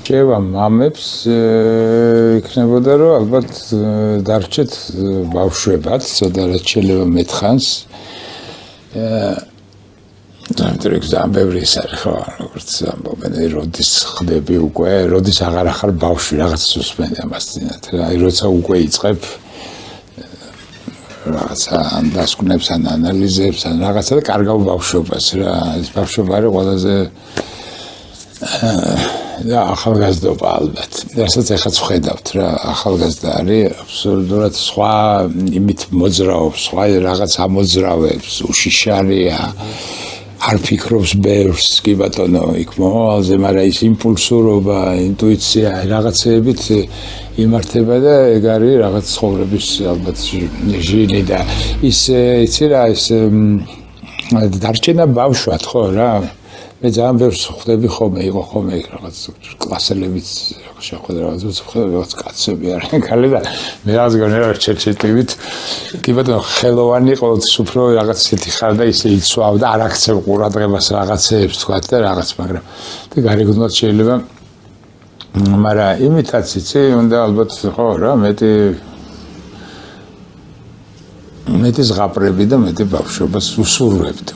შევა მამებს იქნებოდა რომ ალბათ დარჩეთ ბავშვებად, სადაც შეიძლება მეთხანს ძალიან ბევრი ის არის ხო, როგორც ამბობენ, როდის ხდები უკვე, როდის აღარ ახარ ბავშვი, რაღაც სუსპენდია მასწინათ. აი როცა უკვე იწყებ რაღაცა ან დასკვნებს, ან ანალიზებს, ან რაღაცა და კარგავ ბავშვობას რა. ეს ბავშვობა არის ყველაზე და ახალგაზრდობა ალბათ. რასაც ეხაც ვხედავთ რა, ახალგაზრდა არის აბსოლუტურად სხვა იმით მოძრაობს, სხვა რაღაც ამოძრავებს, უშიშარია. არ ფიქრობს ბევრს, კი ბატონო, იქ მომავალზე, მაგრამ ის იმპულსურობა, ინტუიცია, რაღაცეებით იმართება და ეგ არის რაღაც ცხოვრების ალბათ ჟილი და ის იცი რა, ის დარჩენა ბავშვად ხო რა. მე ძალიან ბევრს ხვდები ხოლმე, იყო ხოლმე რაღაც კლასელებიც შეხვედრა რაღაც ხვდები რაღაც კაცები არიან ქალი და მე რაღაც გონე რა ჩერჩეტივით კი ბატონო ხელოვანი ყოველთვის უფრო რაღაც ისეთი ხარ და ისე იცვავ და არ აქცევ ყურადღებას რაღაცეებს თქვა და რაღაც მაგრამ და გარეგნულად შეიძლება მაგრამ იმითაც იცი უნდა ალბათ ხო რა მეტი ზღაპრები და მეტი ბავშვობას უსურვებთ